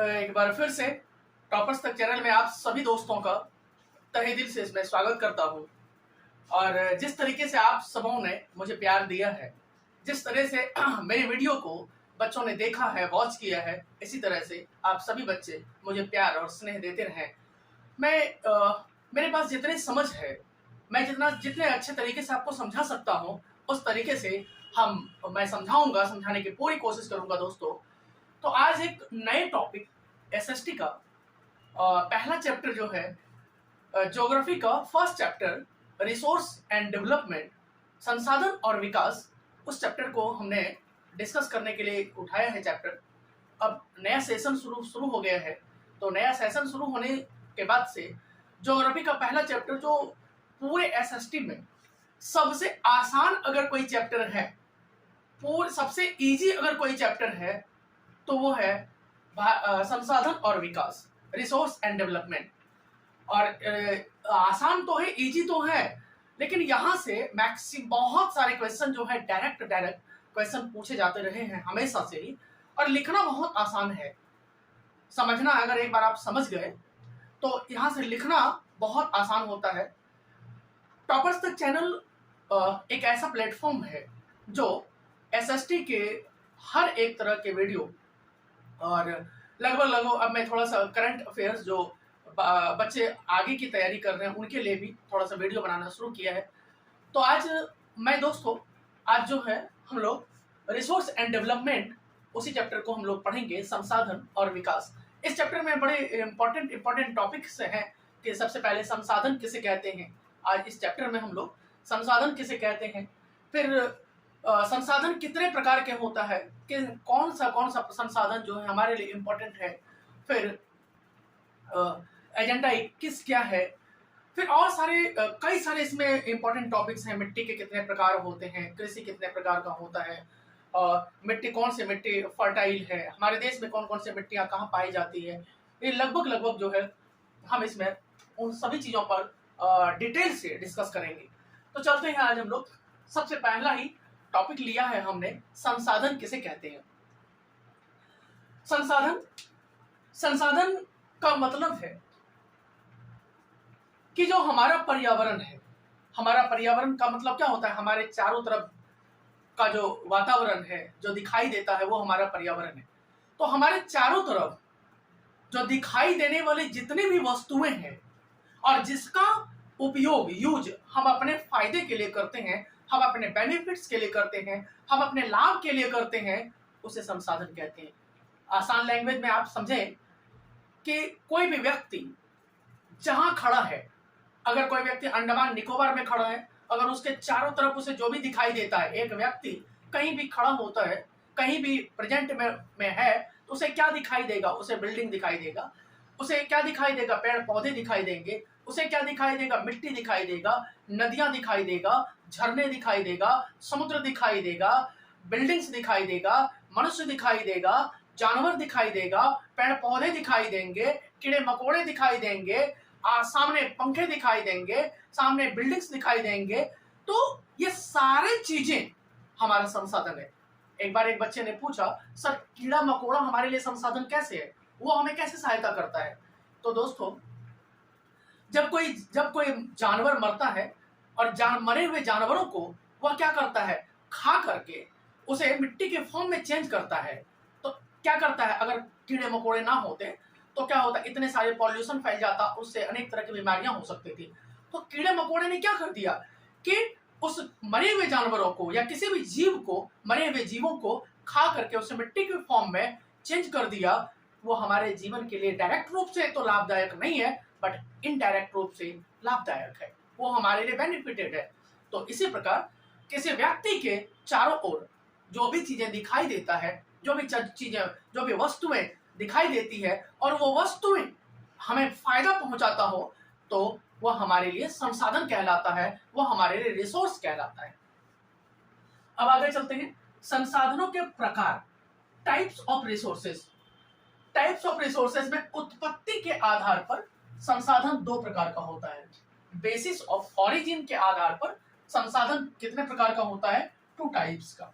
एक बार फिर से टॉपर्स तक चैनल में आप सभी दोस्तों का तहे दिल से इसमें स्वागत करता हूं। और जिस तरीके से आप सबों ने मुझे प्यार दिया है, जिस तरह से मेरी वीडियो को बच्चों ने देखा है, वॉच किया है, इसी तरह से आप सभी बच्चे मुझे प्यार और स्नेह देते रहें। मेरे पास जितनी समझ है, मैं जितने अच्छे तरीके से आपको समझा सकता हूं, उस तरीके से मैं समझाऊंगा, समझाने की पूरी कोशिश करूंगा दोस्तों। तो आज एक नए टॉपिक एसएसटी का पहला चैप्टर जो है, ज्योग्राफी का first chapter resource and development, संसाधन और विकास, उस चैप्टर को हमने डिस्कस करने के लिए उठाया है चैप्टर। अब नया सेशन शुरू हो गया है, तो नया सेशन शुरू होने के बाद से ज्योग्राफी का पहला चैप्टर जो पूरे एसएसटी में सबसे आसान अगर कोई चैप्टर है, सबसे इजी अगर कोई चैप्टर है, तो वो है संसाधन और विकास, रिसोर्स एंड डेवलपमेंट। और आसान तो है, इजी तो है, लेकिन यहाँ से बहुत सारे क्वेश्चन जो है डायरेक्ट क्वेश्चन पूछे जाते रहे हैं हमेशा से ही। और लिखना बहुत आसान है, समझना अगर एक बार आप समझ गए तो यहाँ से लिखना बहुत आसान होता है। टॉपर्स तक चैनल एक ऐसा प्लेटफॉर्म है जो एसएसटी के हर एक तरह के वीडियो और लगभग अब मैं थोड़ा सा करंट अफेयर्स जो बच्चे आगे की तैयारी कर रहे हैं उनके लिए भी थोड़ा सा वीडियो बनाना शुरू किया है। तो आज आज जो है हम लोग रिसोर्स एंड डेवलपमेंट, उसी चैप्टर को हम लोग पढ़ेंगे, संसाधन और विकास। इस चैप्टर में बड़े इंपॉर्टेंट टॉपिक्स हैं कि सबसे पहले संसाधन किसे कहते हैं। आज इस चैप्टर में हम लोग संसाधन किसे कहते हैं, फिर संसाधन कितने प्रकार के होता है, कि कौन सा संसाधन जो है हमारे लिए इम्पोर्टेंट है, फिर एजेंडा 21 क्या है, फिर और कई सारे इसमें इम्पोर्टेंट टॉपिक्स हैं। मिट्टी के कितने प्रकार होते हैं, कृषि कितने प्रकार का होता है, मिट्टी कौन सी मिट्टी फर्टाइल है, हमारे देश में कौन कौन सी मिट्टियाँ कहाँ पाई जाती है, ये लगभग जो है हम इसमें उन सभी चीज़ों पर डिटेल से डिस्कस करेंगे। तो चलते हैं, आज हम लोग सबसे पहला ही टॉपिक लिया है हमने, संसाधन किसे कहते हैं। संसाधन का मतलब है कि जो हमारा पर्यावरण है, हमारा पर्यावरण का मतलब क्या होता है, हमारे चारों तरफ का जो वातावरण है, जो दिखाई देता है, वो हमारा पर्यावरण है। तो हमारे चारों तरफ जो दिखाई देने वाली जितनी भी वस्तुएं हैं और जिसका उपयोग हम अपने फायदे के लिए करते हैं, हम अपने बेनिफिट्स के लिए करते हैं, हम अपने लाभ के लिए करते हैं, उसे संसाधन कहते हैं। आसान लैंग्वेज में आप समझें कि कोई भी व्यक्ति जहां खड़ा है, अगर कोई व्यक्ति अंडमान निकोबार में खड़ा है, अगर उसके चारों तरफ उसे जो भी दिखाई देता है, एक व्यक्ति कहीं भी खड़ा होता है, कहीं भी प्रेजेंट में है, तो उसे क्या दिखाई देगा, उसे बिल्डिंग दिखाई देगा, उसे क्या दिखाई देगा, पेड़ पौधे दिखाई देंगे, उसे क्या दिखाई देगा, मिट्टी दिखाई देगा, नदियां दिखाई देगा, झरने दिखाई देगा, समुद्र दिखाई देगा, बिल्डिंग्स दिखाई देगा, मनुष्य दिखाई देगा, जानवर दिखाई देगा, पेड़ पौधे दिखाई देंगे, कीड़े मकोड़े दिखाई देंगे, सामने पंखे दिखाई देंगे, सामने बिल्डिंग्स दिखाई देंगे। तो ये सारी चीजें हमारा संसाधन है। एक बार एक बच्चे ने पूछा, सर कीड़ा मकोड़ा हमारे लिए संसाधन कैसे है, वो हमें कैसे सहायता करता है। तो दोस्तों, जब कोई जानवर मरता है और मरे हुए जानवरों को वह क्या करता है, खा करके उसे मिट्टी के फॉर्म में चेंज करता है। तो क्या करता है, अगर कीड़े मकोड़े ना होते तो क्या होता, इतने सारे पॉल्यूशन फैल जाता, उससे अनेक तरह की बीमारियां हो सकती थी। तो कीड़े मकोड़े ने क्या कर दिया कि उस मरे हुए जानवरों को या किसी भी जीव को, मरे हुए जीवों को खा करके उसे मिट्टी के फॉर्म में चेंज कर दिया। वो हमारे जीवन के लिए डायरेक्ट रूप से तो लाभदायक नहीं है, बट इनडायरेक्ट रूप से लाभदायक है, वो हमारे लिए बेनिफिटेड है। तो इसी प्रकार किसी व्यक्ति के चारों ओर जो भी चीजें दिखाई देता है, जो भी वस्तुएं दिखाई देती है और वो वस्तुएं हमें फायदा पहुंचाता हो, तो वह हमारे लिए संसाधन कहलाता है, वह हमारे लिए रिसोर्स कहलाता है। अब आगे चलते हैं, संसाधनों के प्रकार, types of resources. Types of resources में उत्पत्ति के आधार पर संसाधन दो प्रकार का होता है। बेसिस ऑफ ओरिजिन के आधार पर संसाधन कितने प्रकार का होता है, 2 टाइप्स का,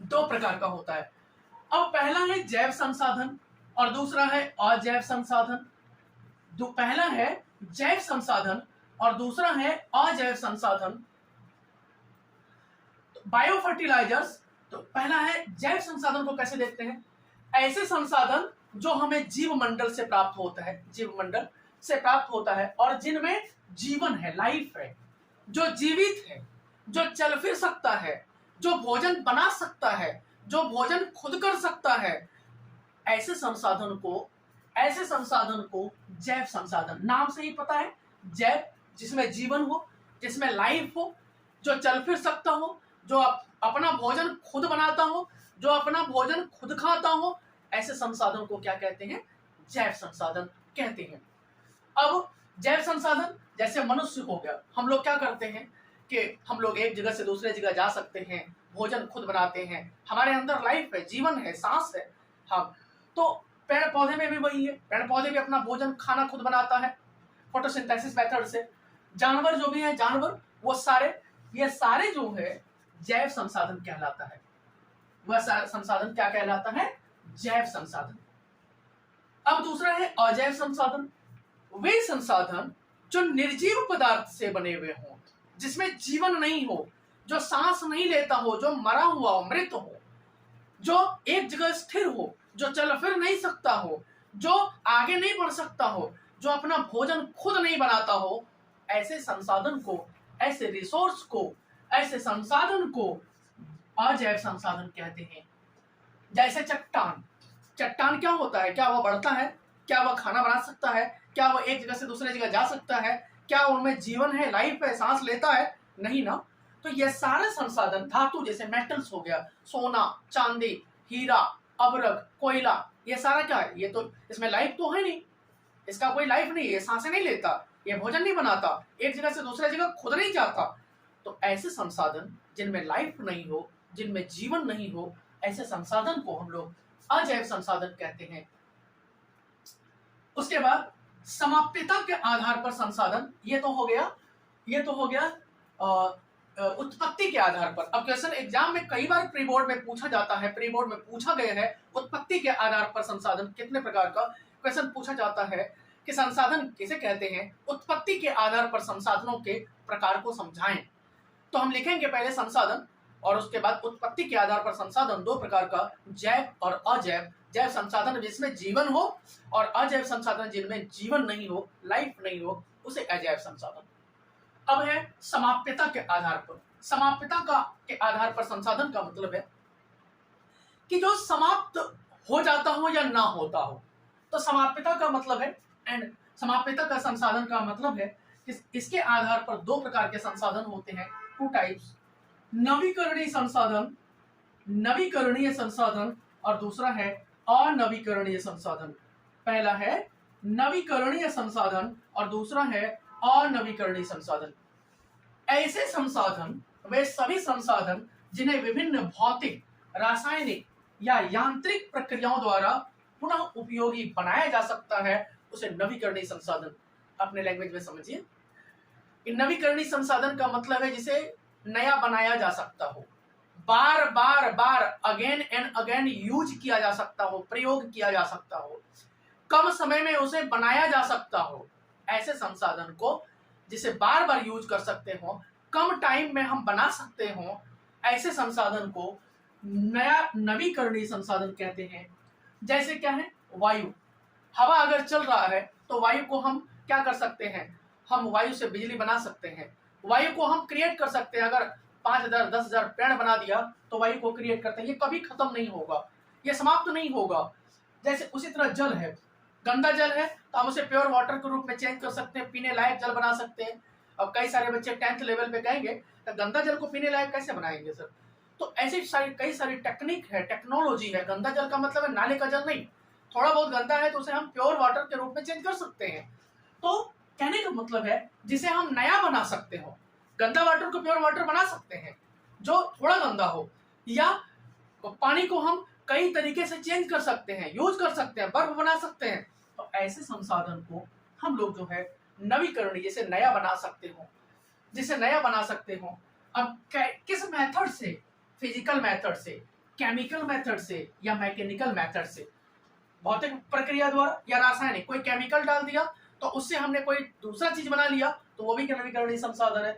2 प्रकार का होता है। अब पहला है जैव संसाधन और दूसरा है अजैव संसाधन। पहला है जैव संसाधन और दूसरा है अजैव संसाधन। बायो फर्टिलाइजर्स, तो पहला है जैव संसाधन को कैसे देखते हैं, ऐसे संसाधन जो हमें जीव मंडल से प्राप्त होता है, जीव मंडल से प्राप्त होता है और जिनमें जीवन है, लाइफ है, जो जीवित है, जो चल फिर सकता है, जो भोजन बना सकता है, जो भोजन खुद कर सकता है, ऐसे संसाधन को जैव संसाधन, नाम से ही पता है, जैव, जिसमें जीवन हो, जिसमें लाइफ हो, जो चल फिर सकता हो, जो अपना भोजन खुद बनाता हो, जो अपना भोजन खुद खाता हो, ऐसे संसाधन को क्या कहते हैं, जैव संसाधन कहते हैं। अब जैव संसाधन जैसे मनुष्य हो गया, हम लोग क्या करते हैं कि हम लोग एक जगह से दूसरे जगह जा सकते हैं, भोजन खुद बनाते हैं, हमारे अंदर लाइफ है, जीवन है, सांस है। हम तो पेड़ पौधे में भी वही है, पेड़ पौधे भी अपना भोजन खाना खुद बनाता है फोटोसिंथेसिस मेथड से। जानवर जो भी है, जानवर वो सारे, ये सारे जो है जैव संसाधन कहलाता है। वह संसाधन क्या कहलाता है, जैव संसाधन। अब दूसरा है अजैव संसाधन, वे संसाधन जो निर्जीव पदार्थ से बने हुए हों, जिसमें जीवन नहीं हो, जो सांस नहीं लेता हो, जो मरा हुआ हो, मृत हो, जो एक जगह स्थिर हो, जो चल फिर नहीं सकता हो, जो आगे नहीं बढ़ सकता हो, जो अपना भोजन खुद नहीं बनाता हो, ऐसे संसाधन को, ऐसे रिसोर्स को, ऐसे संसाधन को अजैव संसाधन कहते हैं। जैसे चट्टान, चट्टान क्या होता है, क्या वह बढ़ता है, क्या वह खाना बना सकता है, क्या वह एक जगह से दूसरे जगह जा सकता है, क्या उनमें जीवन है, लाइफ है, सांस लेता है, नहीं ना। तो ये सारे संसाधन, धातु जैसे मेटल्स हो गया, सोना, चांदी, हीरा, अबरक, कोयला, ये सारा क्या है, ये तो इसमें लाइफ तो है नहीं, इसका कोई लाइफ नहीं, ये सांसें नहीं लेता, ये भोजन नहीं बनाता, एक जगह से दूसरे जगह खुद नहीं जाता। तो ऐसे संसाधन जिनमें लाइफ नहीं हो, जिनमें जीवन नहीं हो, ऐसे संसाधन को हम लोग अजैव संसाधन कहते हैं। उसके बाद समाप्यता के आधार पर संसाधन, ये तो हो गया उत्पत्ति के आधार पर। अब क्वेश्चन एग्जाम में कई बार प्री बोर्ड में पूछा जाता है, प्री बोर्ड में पूछा गया है उत्पत्ति के आधार पर संसाधन कितने प्रकार का क्वेश्चन पूछा जाता है कि संसाधन किसे कहते हैं, उत्पत्ति के आधार पर संसाधनों के प्रकार को समझाएं। तो हम लिखेंगे पहले संसाधन और उसके बाद उत्पत्ति के आधार पर संसाधन, दो प्रकार का, जैव और अजैव। जैव संसाधन जिसमें जीवन हो और अजैव संसाधन जिनमें जीवन नहीं हो, लाइफ नहीं हो, उसे अजैव संसाधन। अब है समाप्यता के आधार पर। समाप्यता के आधार पर संसाधन का मतलब है कि जो समाप्त हो जाता हो या ना होता हो, तो समाप्यता का मतलब है, एंड समाप्यता का संसाधन का मतलब है कि इसके आधार पर दो प्रकार के संसाधन होते हैं, टू टाइप्स, नवीकरणीय संसाधन और दूसरा है अनवीकरणीय संसाधन। पहला है नवीकरणीय संसाधन और दूसरा है अनवीकरणीय संसाधन। ऐसे संसाधन वे सभी संसाधन जिन्हें विभिन्न भौतिक, रासायनिक या यांत्रिक प्रक्रियाओं द्वारा पुनः उपयोगी बनाया जा सकता है, उसे नवीकरणीय संसाधन। अपने लैंग्वेज में समझिए, नवीकरणीय संसाधन का मतलब है जिसे नया बनाया जा सकता हो, बार बार अगेन एंड अगेन यूज किया जा सकता हो, प्रयोग किया जा सकता हो, कम समय में उसे बनाया जा सकता हो। ऐसे संसाधन को जिसे बार बार यूज कर सकते हो, कम टाइम में हम बना सकते हो, ऐसे संसाधन को नया नवीकरणीय संसाधन कहते हैं। जैसे क्या है, वायु, हवा अगर चल रहा है तो वायु को हम क्या कर सकते हैं, हम वायु से बिजली बना सकते हैं, वायु को हम क्रिएट कर सकते हैं। अगर 5,000 10,000 पेड़ बना दिया तो वायु को क्रिएट करते हैं, ये कभी खत्म नहीं होगा, ये समाप्त नहीं होगा। जैसे उसी तरह जल है, गंदा जल है तो हम उसे प्योर वाटर के रूप में चेंज कर सकते हैं, पीने लायक जल बना सकते हैं। अब कई सारे बच्चे 10th लेवल पे कहेंगे तो गंदा जल को पीने लायक कैसे बनाएंगे सर, तो ऐसी कई सारी टेक्निक है, टेक्नोलॉजी है। गंदा जल का मतलब है नाले का जल नहीं, थोड़ा बहुत गंदा है तो उसे हम प्योर वाटर के रूप में चेंज कर सकते हैं। तो कहने का मतलब है जिसे हम नया बना सकते हो, गंदा वाटर को प्योर वाटर बना सकते हैं जो थोड़ा गंदा हो, या पानी को हम कई तरीके से चेंज कर सकते हैं, यूज कर सकते हैं, बर्फ बना सकते हैं। तो ऐसे संसाधन को हम लोग जो है नवीकरणीय, जिसे नया बना सकते हो, जिसे नया बना सकते हो। अब किस मेथड से, फिजिकल मेथड से, केमिकल मेथड से या मैकेनिकल मेथड से, भौतिक प्रक्रिया द्वारा या रासायनिक, कोई केमिकल डाल दिया तो उससे हमने कोई दूसरा चीज बना लिया तो वो भी नवीकरणीय संसाधन है।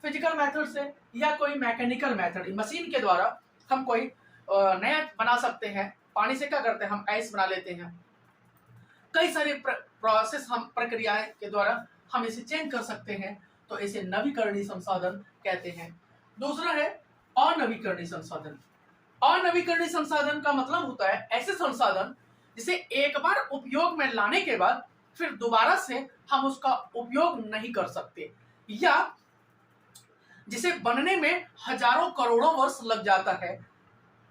फिजिकल मेथड से या कोई मैकेनिकल मेथड, मशीन के द्वारा हम कोई नया बना सकते हैं। पानी से क्या करते हैं, हम आइस बना लेते हैं। कई सारे प्रोसेस, हम प्रक्रियाएं के द्वारा हम इसे चेंज कर सकते हैं, तो इसे नवीकरणीय संसाधन कहते हैं। दूसरा है अनवीकरणीय संसाधन। अनवीकरणीय संसाधन का मतलब होता है ऐसे संसाधन जिसे एक बार उपयोग में लाने के बाद फिर दोबारा से हम उसका उपयोग नहीं कर सकते, या जिसे बनने में हजारों करोड़ों वर्ष लग जाता है।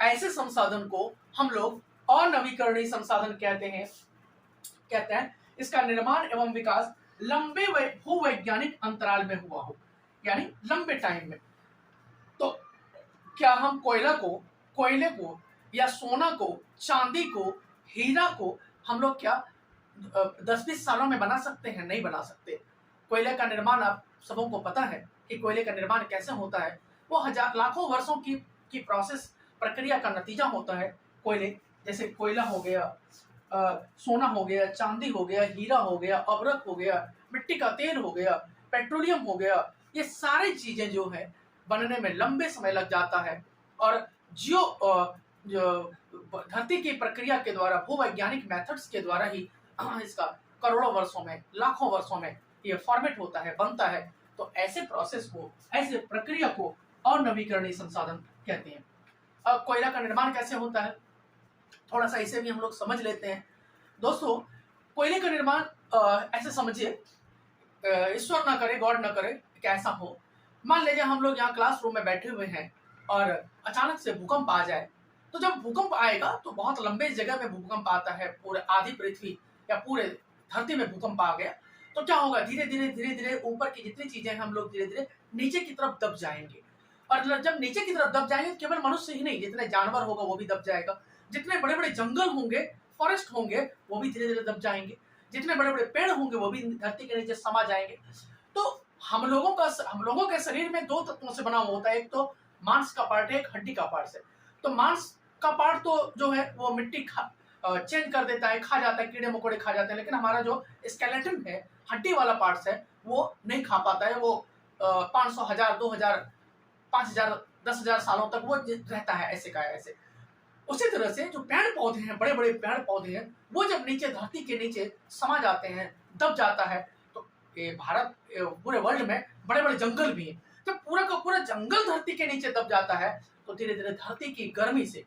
ऐसे संसाधन को हम लोग अनवीकरणीय संसाधन कहते हैं। इसका निर्माण एवं विकास लंबे भूवैज्ञानिक अंतराल में हुआ हो, यानी लंबे टाइम में। तो क्या हम कोयले को या सोना को, चांदी को, हीरा को हम लोग क्या 10-20 सालों में बना सकते हैं? नहीं बना सकते। कोयले का निर्माण आप सबों को पता है कि कोयले का निर्माण कैसे होता है। वो लाखों वर्षों की प्रोसेस, प्रक्रिया का नतीजा होता है। कोयले जैसे कोयला हो गया, सोना हो गया, चांदी हो गया, हीरा हो गया, अभ्रक हो गया, मिट्टी का तेल हो गया, पेट्रोलियम हो गया, ये सारी चीजें जो है बनने में लंबे समय लग जाता है। और जो धरती की प्रक्रिया के द्वारा, भूवैज्ञानिक मेथड्स के द्वारा ही इसका करोड़ों वर्षों में, लाखों वर्षों में ये फॉर्मेट होता है, बनता है। तो ऐसे प्रोसेस को, ऐसे प्रक्रिया को अनवीकरणीय संसाधन कहते हैं। अब कोयला का निर्माण कैसे होता है, थोड़ा सा इसे भी हम लोग समझ लेते हैं। दोस्तों, कोयले का निर्माण ऐसे समझिए, ईश्वर ना करे, गॉड ना करे कि ऐसा हो। मान लीजिए हम लोग यहाँ क्लासरूम में बैठे हुए हैं और अचानक से भूकंप आ जाए। तो जब भूकंप आएगा तो बहुत लंबे जगह में भूकंप आता है, पूरे आधी पृथ्वी या पूरे धरती में भूकंप आ गया तो क्या होगा, धीरे धीरे ऊपर की जितनी चीजें हम लोग धीरे धीरे नीचे की तरफ दब जाएंगे। और जब नीचे की तरफ दब जाएंगे, केवल मनुष्य ही नहीं, जितने जानवर होगा वो भी दब जाएगा। जितने बड़े बड़े जंगल होंगे, फॉरेस्ट होंगे, वो भी धीरे धीरे दब जाएंगे। जितने बड़े बड़े पेड़ होंगे वो भी धरती के नीचे समा जाएंगे। तो हम लोगों के शरीर में 2 तत्वों से बना हुआ होता है। एक तो मांस का पार्ट है, एक हड्डी का पार्ट है। तो मांस का पार्ट तो जो है वो मिट्टी चेंज कर देता है, खा जाता है, कीड़े मकोड़े खा जाते हैं। लेकिन हमारा जो स्केलेटन है, हड्डी वाला पार्ट है, वो नहीं खा पाता है। वो 500, 1000, 2000, 5000, 10,000 सालों तक वो रहता है ऐसे का ऐसे। उसी तरह से जो पेड़ पौधे हैं, बड़े बड़े पेड़ पौधे हैं, वो जब नीचे धरती के नीचे समा जाते हैं, दब जाता है। तो ये भारत, पूरे वर्ल्ड में बड़े बड़े जंगल भी हैं। जब पूरा का पूरा जंगल धरती के नीचे दब जाता है तो धीरे धीरे धरती की गर्मी से,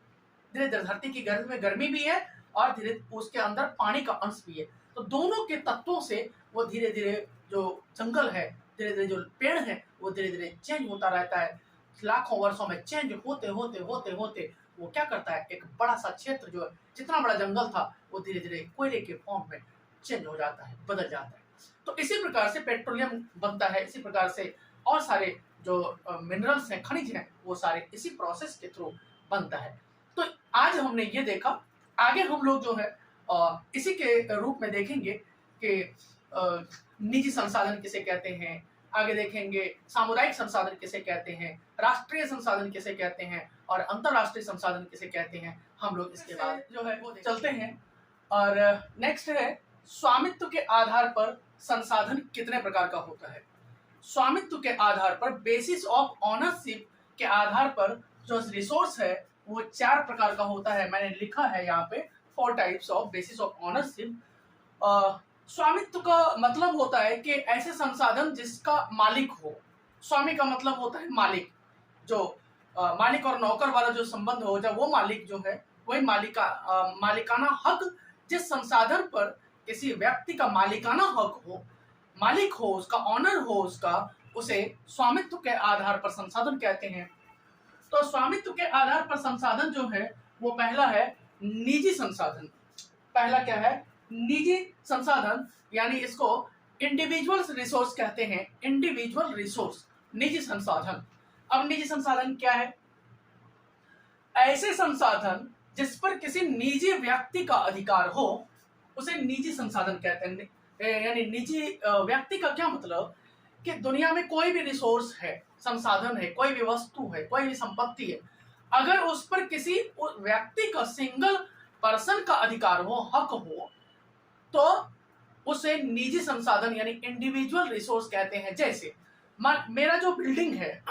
धीरे धीरे धरती की गर्मी में गर्मी भी है और धीरे उसके अंदर पानी का अंश भी है। तो दोनों के तत्वों से वो धीरे धीरे जो जंगल है, धीरे धीरे जो पेड़ है, वो धीरे धीरे चेंज होता रहता है। लाखों वर्षों में चेंज होते होते होते होते वो क्या करता है, एक बड़ा सा क्षेत्र जो है, जितना बड़ा जंगल था, वो धीरे धीरे कोयले के फॉर्म में चेंज हो जाता है, बदल जाता है। तो इसी प्रकार से पेट्रोलियम बनता है। इसी प्रकार से और सारे जो मिनरल्स हैं, खनिज हैं, वो सारे इसी प्रोसेस के थ्रू बनता है। तो आज हमने ये देखा। आगे हम लोग जो है इसी के रूप में देखेंगे कि निजी संसाधन किसे कहते हैं, आगे देखेंगे सामुदायिक संसाधन किसे कहते हैं, राष्ट्रीय संसाधन किसे कहते हैं और अंतरराष्ट्रीय संसाधन किसे कहते हैं। हम लोग इसके बाद जो है वो चलते हैं। और नेक्स्ट है स्वामित्व के आधार पर संसाधन कितने प्रकार का होता है। स्वामित्व के आधार पर, बेसिस ऑफ ऑनरशिप के आधार पर जो रिसोर्स है वो 4 प्रकार का होता है। मैंने लिखा है यहाँ पे 4 types of basis of ownership. स्वामित्व का मतलब होता है कि ऐसे संसाधन जिसका मालिक हो। स्वामी का मतलब होता है मालिक, जो मालिक और नौकर वाला जो संबंध हो जाए, वो मालिक जो है वही मालिकाना हक। जिस संसाधन पर किसी व्यक्ति का मालिकाना हक हो, मालिक हो उसका, ऑनर हो उसका, उसे स्वामित्व के आधार पर संसाधन कहते हैं। तो स्वामित्व के आधार पर संसाधन जो है वो पहला है निजी संसाधन। पहला क्या है, निजी संसाधन, यानी इसको इंडिविजुअल रिसोर्स कहते हैं। इंडिविजुअल रिसोर्स, निजी संसाधन। अब निजी संसाधन क्या है, ऐसे संसाधन जिस पर किसी निजी व्यक्ति का अधिकार हो उसे निजी संसाधन कहते हैं। यानी निजी व्यक्ति का क्या मतलब कि दुनिया में कोई भी रिसोर्स है, संसाधन है, कोई भी वस्तु है, कोई भी संपत्ति है, अगर उस पर किसी व्यक्ति का, सिंगल पर्सन का अधिकार हो, हक हो, तो उसे निजी संसाधन यानी इंडिविजुअल रिसोर्स कहते हैं। जैसे मेरा जो बिल्डिंग है,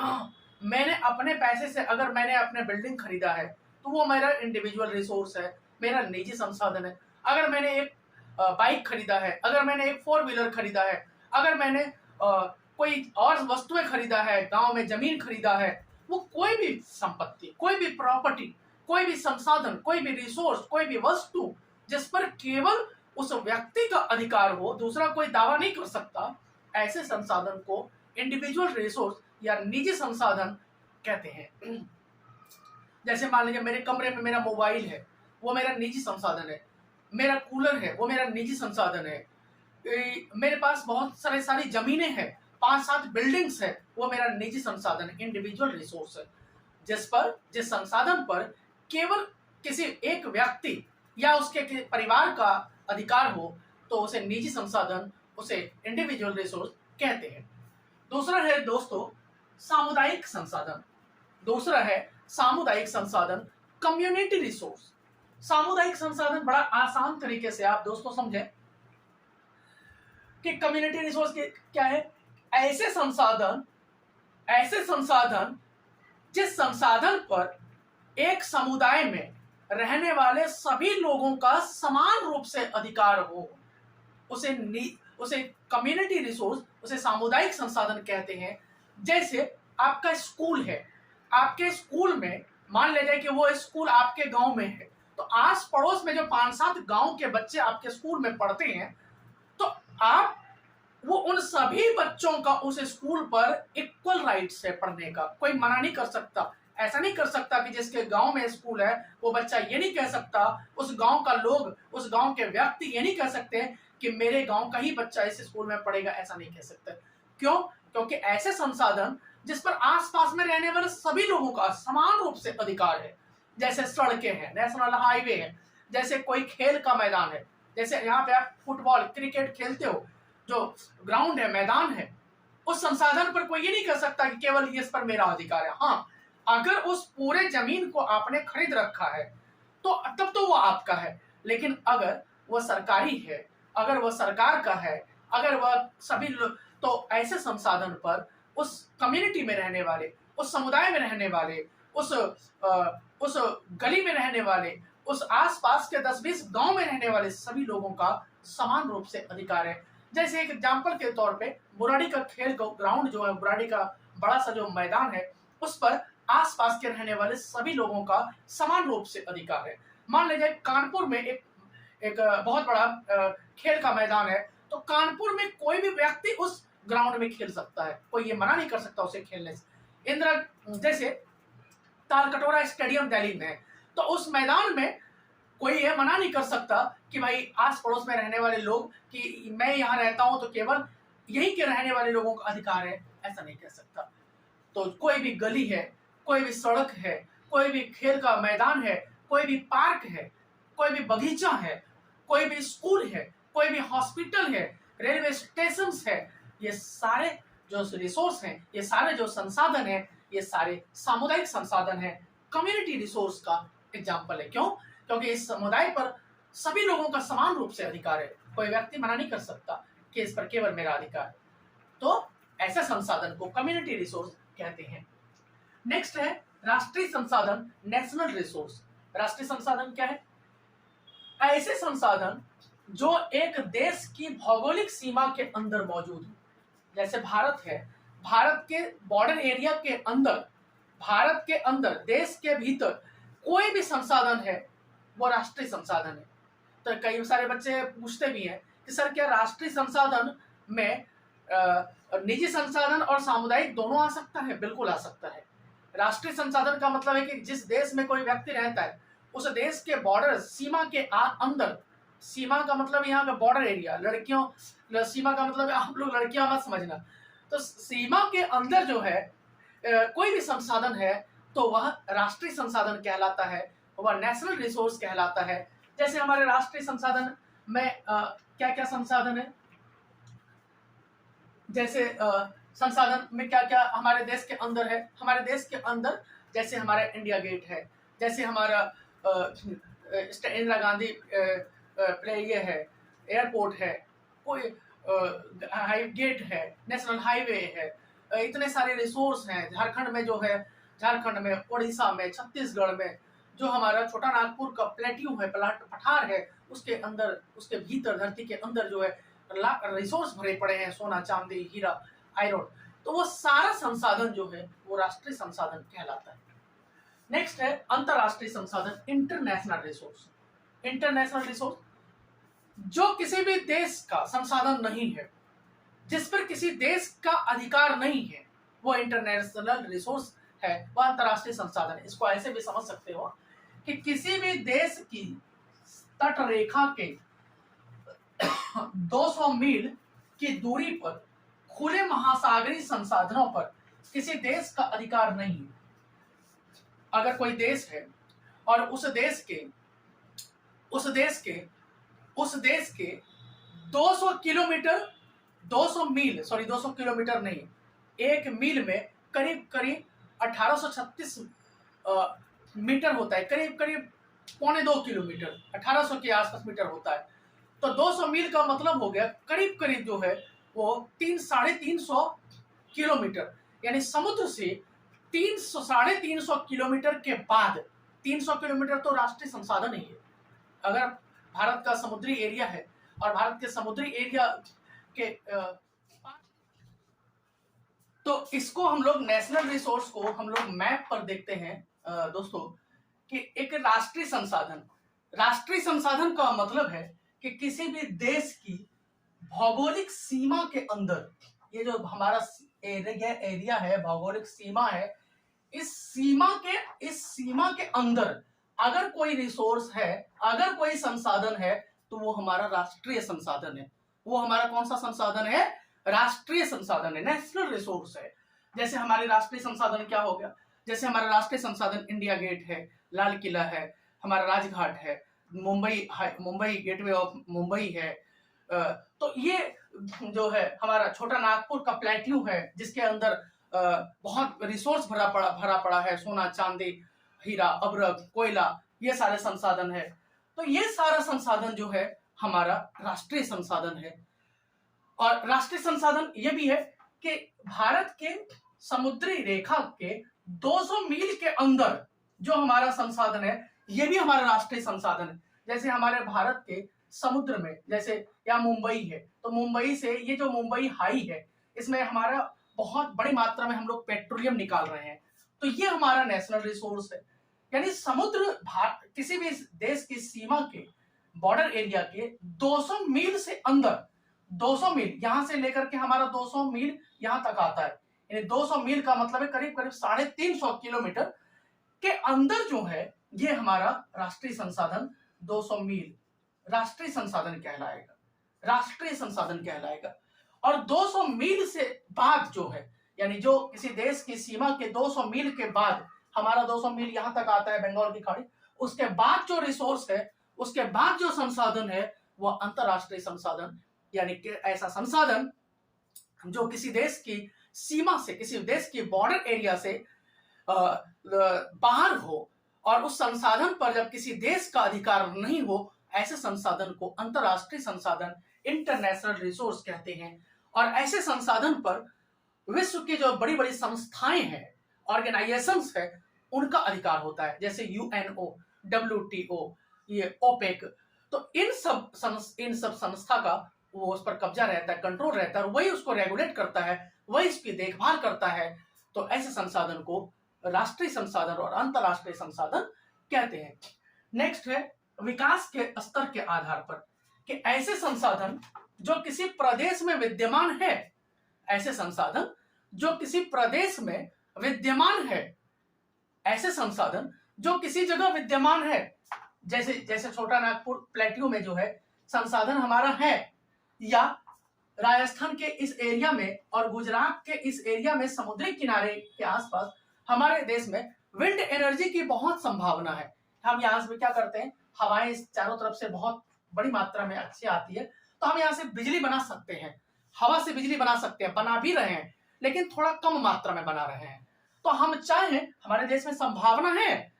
मैंने अपने पैसे से अगर मैंने अपने बिल्डिंग खरीदा है तो वो मेरा इंडिविजुअल रिसोर्स है, मेरा निजी संसाधन है। अगर मैंने एक बाइक खरीदा है, अगर मैंने एक 4 व्हीलर खरीदा है, अगर मैंने कोई और वस्तुएं खरीदा है, गांव में जमीन खरीदा है, वो कोई भी संपत्ति, कोई भी प्रॉपर्टी, कोई भी संसाधन, कोई भी रिसोर्स, कोई भी वस्तु जिस पर केवल उस व्यक्ति का अधिकार हो, दूसरा कोई दावा नहीं कर सकता, ऐसे संसाधन को इंडिविजुअल रिसोर्स या निजी संसाधन कहते हैं। जैसे मान लीजिए मेरे कमरे में मेरा मोबाइल है, वो मेरा निजी संसाधन है। मेरा कूलर है, वो मेरा निजी संसाधन है। मेरे पास बहुत सारी जमीनें हैं, 5-7 बिल्डिंग्स है, वो मेरा निजी संसाधन है, इंडिविजुअल रिसोर्स है। जिस संसाधन पर केवल किसी एक व्यक्ति या उसके परिवार का अधिकार हो, तो उसे निजी संसाधन, उसे इंडिविजुअल रिसोर्स कहते हैं। दूसरा है दोस्तों सामुदायिक संसाधन। दूसरा है सामुदायिक संसाधन, कम्युनिटी रिसोर्स। सामुदायिक संसाधन बड़ा आसान तरीके से आप दोस्तों समझें कि कम्युनिटी रिसोर्स क्या है। ऐसे संसाधन जिस संसाधन पर एक समुदाय में रहने वाले सभी लोगों का समान रूप से अधिकार हो, उसे कम्युनिटी रिसोर्स, उसे सामुदायिक संसाधन कहते हैं। जैसे आपका स्कूल है, आपके स्कूल में मान लीजिए कि वो स्कूल आपके गांव में है, तो आस पड़ोस में जो 5-7 गांव के बच्चे आपके स्कूल में पढ़ते हैं, तो आप वो उन सभी बच्चों का उस स्कूल पर इक्वल राइट्स है पढ़ने का, कोई मना नहीं कर सकता। ऐसा नहीं कर सकता कि जिसके गांव में स्कूल है वो बच्चा ये नहीं कह सकता, उस गांव का लोग, उस गांव के व्यक्ति ये नहीं कह सकते कि मेरे गांव का ही बच्चा इस स्कूल में पढ़ेगा, ऐसा नहीं कह सकते। क्यों? क्योंकि ऐसे संसाधन जिस पर आसपास में रहने वाले सभी लोगों का समान रूप से अधिकार है। जैसे सड़कें हैं, नेशनल हाईवे है, जैसे कोई खेल का मैदान है, जैसे यहाँ पे आप फुटबॉल क्रिकेट खेलते हो, जो ग्राउंड है, मैदान है, उस संसाधन पर कोई ये नहीं कह सकता कि केवल इस पर मेरा अधिकार है। हाँ, अगर उस पूरे जमीन को आपने खरीद रखा है तो तब तो वो आपका है, लेकिन अगर वो सरकारी है, अगर वो सरकार का है, अगर वह सभी तो ऐसे संसाधन पर उस कम्युनिटी में रहने वाले, उस समुदाय में रहने वाले, उस गली में रहने वाले, उस आसपास के 10-20 गांव में रहने वाले सभी लोगों का समान रूप से अधिकार है। जैसे एक एग्जाम्पल के तौर पे बुराड़ी का खेल ग्राउंड जो है, बुराड़ी का बड़ा सा जो मैदान है, उस पर आसपास के रहने वाले सभी लोगों का समान रूप से अधिकार है। मान लीजिए कानपुर में एक बहुत बड़ा खेल का मैदान है, तो कानपुर में कोई भी व्यक्ति उस ग्राउंड में खेल सकता है, कोई ये मना नहीं कर सकता उसे खेलने से। जैसे तालकटोरा स्टेडियम दिल्ली में है, तो उस मैदान में कोई ये मना नहीं कर सकता कि भाई आस पड़ोस में रहने वाले लोग, कि मैं यहाँ रहता हूँ तो केवल यहीं के रहने वाले लोगों का अधिकार है, ऐसा नहीं कह सकता। तो कोई भी गली है, कोई भी सड़क है, कोई भी खेल का मैदान है, कोई भी पार्क है, कोई भी बगीचा है, कोई भी स्कूल है, कोई भी हॉस्पिटल है, रेलवे स्टेशन है, ये सारे जो रिसोर्स हैं, ये सारे जो संसाधन हैं, ये सारे सामुदायिक संसाधन हैं, कम्युनिटी रिसोर्स का एग्जाम्पल है। क्यों? क्योंकि इस समुदाय पर सभी लोगों का समान रूप से अधिकार है, कोई व्यक्ति मना नहीं कर सकता कि इस पर केवल मेरा अधिकार है। तो ऐसे संसाधन को कम्युनिटी रिसोर्स कहते हैं। नेक्स्ट है राष्ट्रीय संसाधन, नेशनल रिसोर्स। राष्ट्रीय संसाधन क्या है? ऐसे संसाधन जो एक देश की भौगोलिक सीमा के अंदर मौजूद हो। जैसे भारत है, भारत के बॉर्डर एरिया के अंदर, भारत के अंदर, देश के भीतर कोई भी संसाधन है वो राष्ट्रीय संसाधन है। तो कई सारे बच्चे पूछते भी हैं कि सर क्या राष्ट्रीय संसाधन में निजी संसाधन और सामुदायिक दोनों आ सकता है? बिल्कुल आ सकता है। राष्ट्रीय संसाधन का मतलब है कि जिस देश में कोई व्यक्ति रहता है, उस देश के बॉर्डर, सीमा के अंदर, सीमा का मतलब यहाँ का बॉर्डर एरिया, लड़कियों, सीमा का मतलब आप लोग लड़कियां मत समझना, तो सीमा के अंदर जो है कोई भी संसाधन है तो वह राष्ट्रीय संसाधन कहलाता है, वह नेशनल रिसोर्स कहलाता है। जैसे हमारे राष्ट्रीय संसाधन में क्या क्या संसाधन है, जैसे संसाधन में क्या क्या हमारे देश के अंदर है। हमारे देश के अंदर जैसे हमारा इंडिया गेट है, जैसे हमारा इंदिरा गांधी ये है, एयरपोर्ट है, कोई गेट है, नेशनल हाईवे है, इतने सारे रिसोर्स हैं झारखंड में जो है, झारखंड में, उड़ीसा में, छत्तीसगढ़ में, जो हमारा छोटा नागपुर का प्लेट्यू है, पठार है, उसके अंदर, उसके भीतर धरती के अंदर जो है रिसोर्स भरे पड़े हैं, सोना, चांदी, हीरा, आयरन। तो वो सारा संसाधन जो है वो राष्ट्रीय संसाधन कहलाता है। नेक्स्ट है अंतरराष्ट्रीय संसाधन, इंटरनेशनल रिसोर्स। इंटरनेशनल रिसोर्स जो किसी भी देश का संसाधन नहीं है, जिस पर किसी देश का अधिकार नहीं है, वो इंटरनेशनल रिसोर्स है, वह अंतरराष्ट्रीय संसाधन है। इसको ऐसे भी समझ सकते हो कि किसी भी देश की तट रेखा के 200 मील की दूरी पर खुले महासागरीय संसाधनों पर किसी देश का अधिकार नहीं है। अगर कोई देश है और उस देश के 200 किलोमीटर, 200 किलोमीटर नहीं, एक मील में करीब 1836 मीटर होता है, करीब 1.25 किलोमीटर, 1800 के आसपास मीटर होता है। तो 200 मील का मतलब हो गया करीब जो है वो 350 किलोमीटर, यानी समुद्र से 350 किलोमीटर के बाद, 300 किलोमीटर तो राष्ट्रीय संसाधन ही है। अगर भारत का समुद्री एरिया है और भारत के समुद्री एरिया के तो इसको हम लोग नेशनल रिसोर्स को हम लोग मैप पर देखते हैं दोस्तों कि एक राष्ट्रीय संसाधन का मतलब है कि किसी भी देश की भौगोलिक सीमा के अंदर, ये जो हमारा एरिया है, भौगोलिक सीमा है, इस सीमा के अंदर अगर कोई रिसोर्स है, अगर कोई संसाधन है, तो वो हमारा राष्ट्रीय संसाधन है। वो हमारा कौन सा संसाधन है? राष्ट्रीय संसाधन है, नेशनल रिसोर्स है। जैसे हमारे राष्ट्रीय संसाधन क्या हो गया? जैसे हमारा राष्ट्रीय संसाधन इंडिया गेट है, लाल किला है, हमारा राजघाट है, मुंबई गेटवे ऑफ मुंबई है। तो ये जो है हमारा छोटा नागपुर का प्लेट्यू है, जिसके अंदर बहुत रिसोर्स भरा पड़ा है, सोना, चांदी, हीरा, अब्रक, कोयला, ये सारे संसाधन है। तो ये सारा संसाधन जो है हमारा राष्ट्रीय संसाधन है। और राष्ट्रीय संसाधन ये भी है कि भारत के समुद्री रेखा के 200 मील के अंदर जो हमारा संसाधन है, ये भी हमारा राष्ट्रीय संसाधन है। जैसे हमारे भारत के समुद्र में, जैसे यहाँ मुंबई है, तो मुंबई से ये जो मुंबई हाई है, इसमें हमारा बहुत बड़ी मात्रा में हम लोग पेट्रोलियम निकाल रहे हैं। तो ये हमारा नेशनल रिसोर्स है। यानी समुद्र किसी भी देश की सीमा के बॉर्डर एरिया के 200 मील से अंदर, 200 मील यहां से लेकर के हमारा 200 मील यहां तक आता है, यानी 200 मील का मतलब है करीब 350 किलोमीटर के अंदर जो है ये हमारा राष्ट्रीय संसाधन 200 मील राष्ट्रीय संसाधन कहलाएगा। और 200 मील से बाद जो है, यानी जो किसी देश की सीमा के 200 मील के बाद, हमारा 200 मील यहां तक आता है बंगाल की खाड़ी, उसके बाद जो रिसोर्स है, उसके बाद जो संसाधन है, वह अंतरराष्ट्रीय संसाधन, यानी कि ऐसा संसाधन जो किसी देश की सीमा से, किसी देश के बॉर्डर एरिया से बाहर हो, और उस संसाधन पर जब किसी देश का अधिकार नहीं हो, ऐसे संसाधन को अंतरराष्ट्रीय संसाधन, इंटरनेशनल रिसोर्स कहते हैं। और ऐसे संसाधन पर विश्व की जो बड़ी बड़ी संस्थाएं हैं, ऑर्गेनाइजेशंस है, उनका अधिकार होता है, जैसे यूएनओ, WTO, ये ओपेक। तो इन सब संस्था का वो उस पर कब्जा रहता है, कंट्रोल रहता है, और वही उसको रेगुलेट करता है, वही इसकी देखभाल करता है। तो ऐसे संसाधन को राष्ट्रीय संसाधन और अंतरराष्ट्रीय संसाधन कहते हैं। नेक्स्ट है विकास के स्तर के आधार पर कि ऐसे संसाधन जो किसी प्रदेश में विद्यमान है, ऐसे संसाधन जो किसी प्रदेश में विद्यमान है, ऐसे संसाधन जो किसी जगह विद्यमान है, जैसे छोटा नागपुर प्लेट्यू में जो है संसाधन हमारा है, या राजस्थान के इस एरिया में और गुजरात के इस एरिया में समुद्री किनारे के आसपास हमारे देश में विंड एनर्जी की बहुत संभावना है। हम यहाँ से क्या करते हैं, हवाएं चारों तरफ से बहुत बड़ी मात्रा में अच्छी आती है, तो हम यहाँ से बिजली बना सकते हैं, हवा से बिजली बना सकते हैं, बना भी रहे हैं, लेकिन थोड़ा कम मात्रा में बना रहे हैं। तो हम चाहें, हमारे देश में संभावना है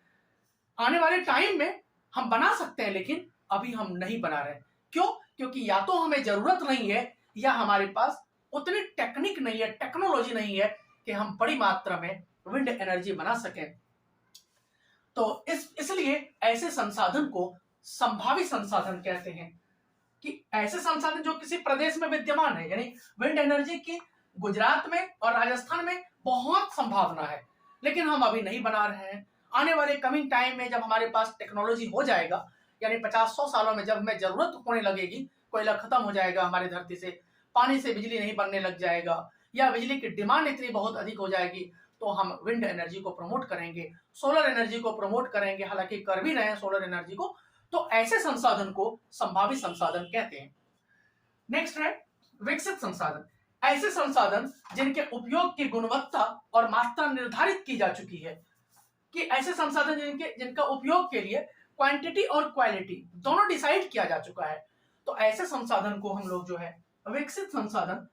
आने वाले टाइम में हम बना सकते हैं, लेकिन अभी हम नहीं बना रहे। क्यों? क्योंकि या तो हमें जरूरत नहीं है या हमारे पास उतनी टेक्निक नहीं है, टेक्नोलॉजी नहीं है कि हम बड़ी मात्रा में विंड एनर्जी बना सकें। तो इसलिए ऐसे संसाधन को संभावित संसाधन कहते हैं, कि ऐसे संसाधन जो किसी प्रदेश में विद्यमान है। यानी विंड एनर्जी की गुजरात में और राजस्थान में बहुत संभावना है, लेकिन हम अभी नहीं बना रहे हैं। आने वाले कमिंग टाइम में जब हमारे पास टेक्नोलॉजी हो जाएगा, यानी 50-100 सालों में जब हमें जरूरत होने लगेगी, कोयला खत्म हो जाएगा हमारी धरती से, पानी से बिजली नहीं बनने लग जाएगा, या बिजली की डिमांड इतनी बहुत अधिक हो जाएगी, तो हम विंड एनर्जी को प्रमोट करेंगे, सोलर एनर्जी को प्रमोट करेंगे। हालांकि कर भी रहे हैं सोलर एनर्जी को। तो ऐसे संसाधन को संभावित संसाधन कहते हैं। नेक्स्ट है विकसित संसाधन। ऐसे संसाधन जिनके उपयोग की गुणवत्ता और मात्रा निर्धारित की जा चुकी है, कि ऐसे संसाधन जिनका उपयोग के लिए क्वांटिटी और क्वालिटी दोनों डिसाइड किया जा चुका है, तो ऐसे संसाधन को हम लोग जो है विकसित संसाधन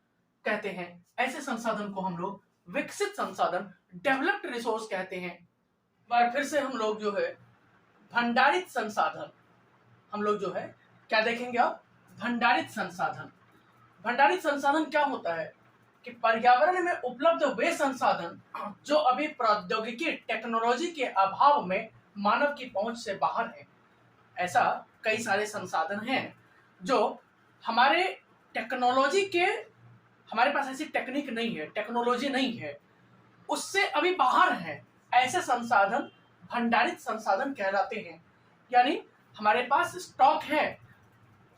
कहते हैं। ऐसे संसाधन को हम लोग विकसित संसाधन, डेवलप्ड रिसोर्स कहते हैं। बार फिर से हम लोग जो है भंडारित संसाधन, हम लोग जो है क्या देखेंगे अब? भंडारित संसाधन। भंडारित संसाधन क्या होता है कि पर्यावरण में उपलब्ध वे संसाधन जो अभी प्रौद्योगिकी टेक्नोलॉजी के अभाव में मानव की पहुंच से बाहर है। ऐसा कई सारे संसाधन हैं जो हमारे टेक्नोलॉजी के, हमारे पास ऐसी टेक्निक नहीं है, टेक्नोलॉजी नहीं है, उससे अभी बाहर है। ऐसे संसाधन भंडारित संसाधन कहलाते हैं। यानी हमारे पास स्टॉक है,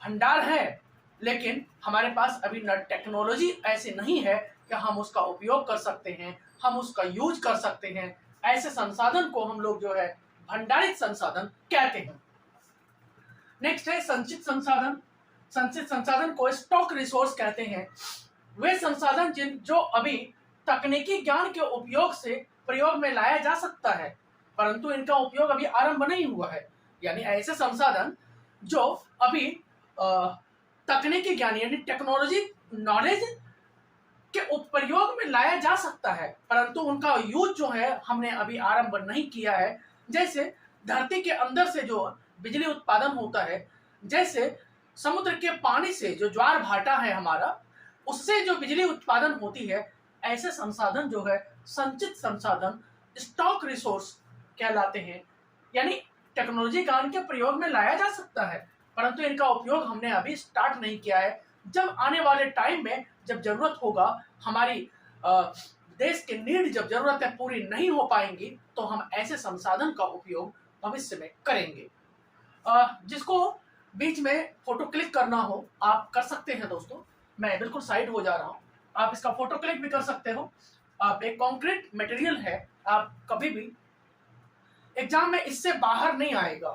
भंडार है, लेकिन हमारे पास अभी न टेक्नोलॉजी ऐसी नहीं है कि हम उसका उपयोग कर सकते हैं, हम उसका यूज कर सकते हैं। ऐसे संसाधन को हम लोग जो है भंडारित संसाधन कहते हैं। नेक्स्ट है संचित संसाधन। संचित संसाधन को स्टॉक रिसोर्स कहते हैं। वे संसाधन जो अभी तकनीकी ज्ञान के उपयोग से प्रयोग में लाया जा सकता है, परंतु इनका उपयोग अभी आरंभ नहीं हुआ है। यानी ऐसे संसाधन जो अभी तकनीकी ज्ञान यानी टेक्नोलॉजी नॉलेज के प्रयोग में लाया जा सकता है, परंतु उनका यूज जो है हमने अभी आरंभ नहीं किया है। जैसे धरती के अंदर से जो बिजली उत्पादन होता है, जैसे समुद्र के पानी से जो ज्वार भाटा है हमारा, उससे जो बिजली उत्पादन होती है, ऐसे संसाधन जो है संचित संसाधन, स्टॉक रिसोर्स कहलाते हैं। यानी टेक्नोलॉजी ज्ञान के प्रयोग में लाया जा सकता है, परंतु इनका उपयोग हमने अभी स्टार्ट नहीं किया है। जब आने वाले टाइम में जब जरूरत होगा, हमारी देश की नीड जब जरूरतें पूरी नहीं हो पाएंगी, तो हम ऐसे संसाधन का उपयोग भविष्य में करेंगे। जिसको बीच में फोटो क्लिक करना हो आप कर सकते हैं दोस्तों। मैं बिल्कुल साइड हो जा रहा हूँ, आप इसका फोटो क्लिक भी कर सकते हो। आप एक कॉन्क्रीट मटेरियल है, आप कभी भी एग्जाम में इससे बाहर नहीं आएगा।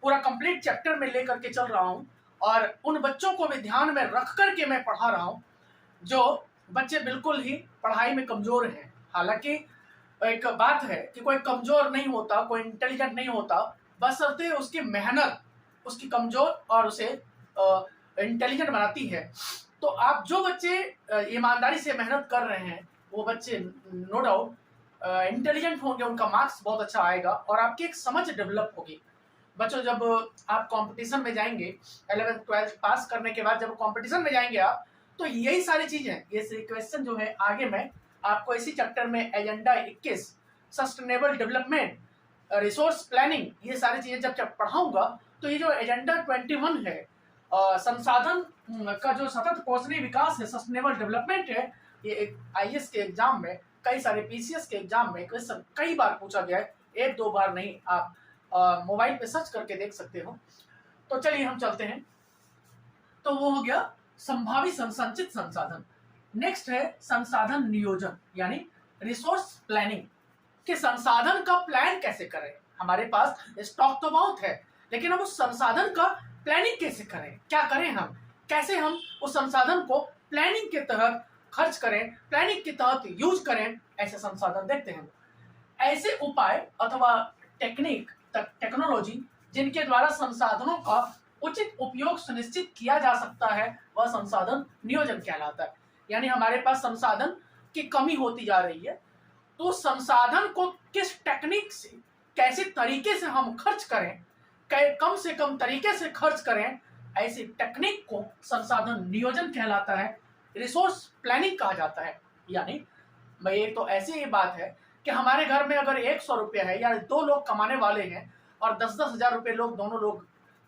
पूरा कंप्लीट चैप्टर में लेकर के चल रहा हूँ और उन बच्चों को भी ध्यान में रख करके मैं पढ़ा रहा हूँ जो बच्चे बिल्कुल ही पढ़ाई में कमजोर हैं। हालांकि एक बात है कि कोई कमजोर नहीं होता, कोई इंटेलिजेंट नहीं होता, बशर्ते उसकी मेहनत उसकी कमजोर और उसे इंटेलिजेंट बनाती है। तो आप जो बच्चे ईमानदारी से मेहनत कर रहे हैं, वो बच्चे नो डाउट इंटेलिजेंट होंगे, उनका मार्क्स बहुत अच्छा आएगा और आपकी एक समझ डेवलप होगी। बच्चों, जब आप कंपटीशन में जाएंगे, 11th 12th पास करने के बाद जब कंपटीशन में जाएंगे आप, तो यही सारी चीजें, ये क्वेश्चन जो है आगे मैं आपको इसी चैप्टर में agenda 21 sustainable development, resource planning, ये सारी चीजें जब पढ़ाऊंगा, तो ये जो एजेंडा 21 है, संसाधन का जो सतत पोषणीय विकास है, सस्टेनेबल डेवलपमेंट है, ये IAS के एग्जाम में, कई सारे PCS के एग्जाम में क्वेश्चन कई बार पूछा गया है, 1-2 बार नहीं। आप मोबाइल पे सर्च करके देख सकते हो। तो चलिए हम चलते हैं। तो वो हो गया संभावित संचित संसाधन। नेक्स्ट है संसाधन नियोजन, यानी रिसोर्स प्लानिंग, कि संसाधन का प्लान कैसे करें। हमारे पास स्टॉक तो बहुत है, लेकिन हम उस संसाधन का प्लानिंग कैसे करें, क्या करें हम, कैसे हम उस संसाधन को प्लानिंग के तहत खर्च करें, प्लानिंग के तहत यूज करें, ऐसे संसाधन देखते हैं। ऐसे उपाय अथवा टेक्नोलॉजी जिनके द्वारा संसाधनों का उचित उपयोग सुनिश्चित किया जा सकता है, वह संसाधन नियोजन कहलाता है। यानी हमारे पास संसाधन की कमी होती जा रही है, तो संसाधन को किस टेक्निक से, कैसे तरीके से हम खर्च करें, कम से कम तरीके से खर्च करें, ऐसी टेक्निक को संसाधन नियोजन कहलाता है, रिसोर्स प्लानिंग कहा जाता है। यानी भाई तो ऐसी बात है कि हमारे घर में अगर 100 रुपया है या 2 लोग कमाने वाले हैं और 10-10 हजार रुपये लोग दोनों लोग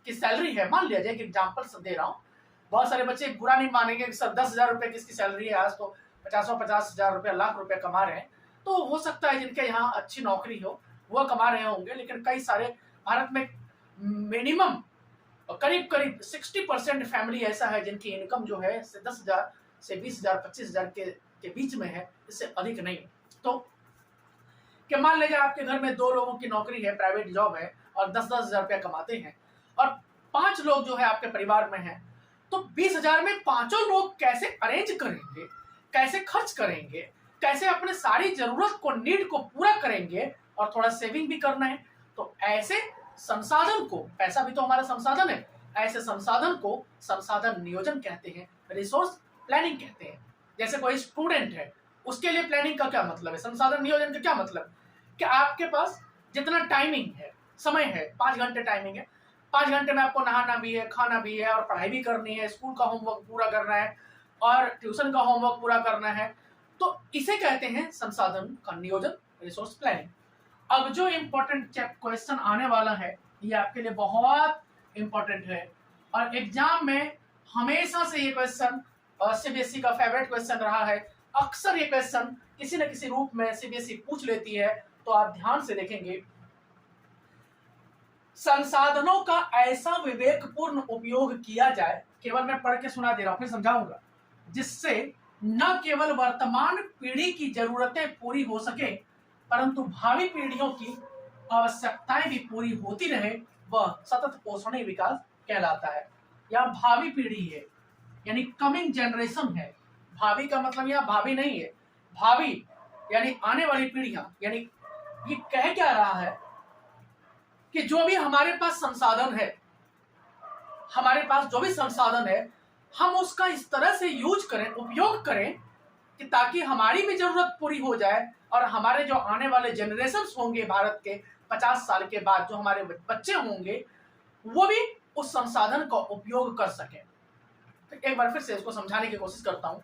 की सैलरी है, मान लिया जाए कि एग्जाम्पल से दे रहा हूँ, बहुत सारे बच्चे बुरा नहीं मानेंगे कि सर 10,000 रुपये किसकी सैलरी है, आज तो 50,000 रुपया, लाख रुपया कमा रहे हैं। तो हो सकता है जिनके यहाँ अच्छी नौकरी हो वह कमा रहे होंगे, लेकिन कई सारे भारत में मिनिमम करीब 60% फैमिली ऐसा है जिनकी इनकम जो है 10,000 से 20,000 25,000 के बीच में है, इससे अधिक नहीं। तो कि मान लीजिए आपके घर में 2 लोगों की नौकरी है, प्राइवेट जॉब है और 10-10 हजार रुपया कमाते हैं और 5 लोग जो है आपके परिवार में हैं, तो 20,000 में पांचों लोग कैसे अरेंज करेंगे, कैसे खर्च करेंगे, कैसे अपने सारी जरूरत को, नीड को पूरा करेंगे और थोड़ा सेविंग भी करना है। तो ऐसे संसाधन को, पैसा भी तो हमारा संसाधन है, ऐसे संसाधन को संसाधन नियोजन कहते हैं, रिसोर्स प्लानिंग कहते हैं। जैसे कोई स्टूडेंट है, उसके लिए प्लानिंग का क्या मतलब है, संसाधन नियोजन का क्या मतलब कि आपके पास जितना टाइमिंग है, समय है, 5 घंटे टाइमिंग है, 5 घंटे में आपको नहाना भी है, खाना भी है और पढ़ाई भी करनी है, स्कूल का होमवर्क पूरा करना है और ट्यूशन का होमवर्क पूरा करना है। तो इसे कहते हैं संसाधन का नियोजन, रिसोर्स प्लानिंग। अब जो इम्पोर्टेंट क्वेश्चन आने वाला है ये आपके लिए बहुत इंपॉर्टेंट है और एग्जाम में हमेशा से ये क्वेश्चन सीबीएसई का फेवरेट क्वेश्चन रहा है। अक्सर ये क्वेश्चन किसी न किसी रूप में सीबीएसई पूछ लेती है, तो आप ध्यान से देखेंगे। संसाधनों का ऐसा विवेकपूर्ण उपयोग किया जाए, केवल मैं पढ़ के सुना दे रहा हूं, फिर समझाऊंगा, जिससे न केवल वर्तमान पीढ़ी की जरूरतें पूरी हो सके परंतु भावी पीढ़ियों की आवश्यकताएं भी पूरी होती रहे, वह सतत पोषणीय विकास कहलाता है। यह भावी पीढ़ी है, यानी कमिंग जनरेशन है। भावी का मतलब यह भावी नहीं है, भावी यानी आने वाली पीढ़ियां। यानी ये कह क्या रहा है कि जो भी हमारे पास संसाधन है, हमारे पास जो भी संसाधन है, हम उसका इस तरह से यूज करें, उपयोग करें कि ताकि हमारी भी जरूरत पूरी हो जाए और हमारे जो आने वाले जनरेशंस होंगे भारत के 50 साल के बाद, जो हमारे बच्चे होंगे, वो भी उस संसाधन का उपयोग कर सकें। तो एक बार फिर से इसको समझाने की कोशिश करता हूं।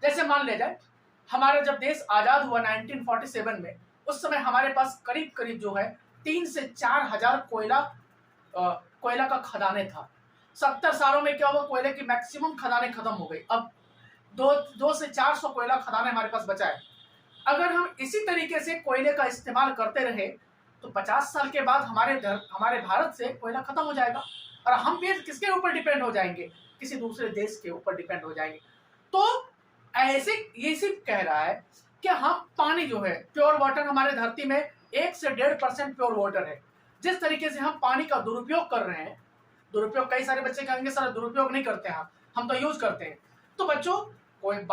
जैसे मान लिया जाए हमारा जब देश आजाद हुआ 1947 में, उस समय हमारे पास करीब करीब जो है 3 से 4 हजार कोयला का खदानें था। 70 सालों में क्या हुआ, कोयले की मैक्सिमम खदानें खत्म हो गई। अब 2 से 400 कोयला खदानें हमारे पास बचा है। अगर हम इसी तरीके से कोयले का इस्तेमाल करते रहे तो 50 साल के बाद हमारे भारत से कोयला खत्म हो जाएगा और हम फिर किसके ऊपर डिपेंड हो जाएंगे, किसी दूसरे देश के ऊपर डिपेंड हो जाएंगे। तो ऐसे ये सिर्फ कह रहा है कि हम पानी जो है, प्योर वाटर हमारे धरती में 1 से 1.5% प्योर वाटर है। जिस तरीके से हम पानी का दुरुपयोग कर रहे हैं, दुरुपयोग, कई सारे बच्चे कहेंगे सर दुरुपयोग नहीं करते हैं, हम तो यूज करते हैं। तो बच्चों, कोई एक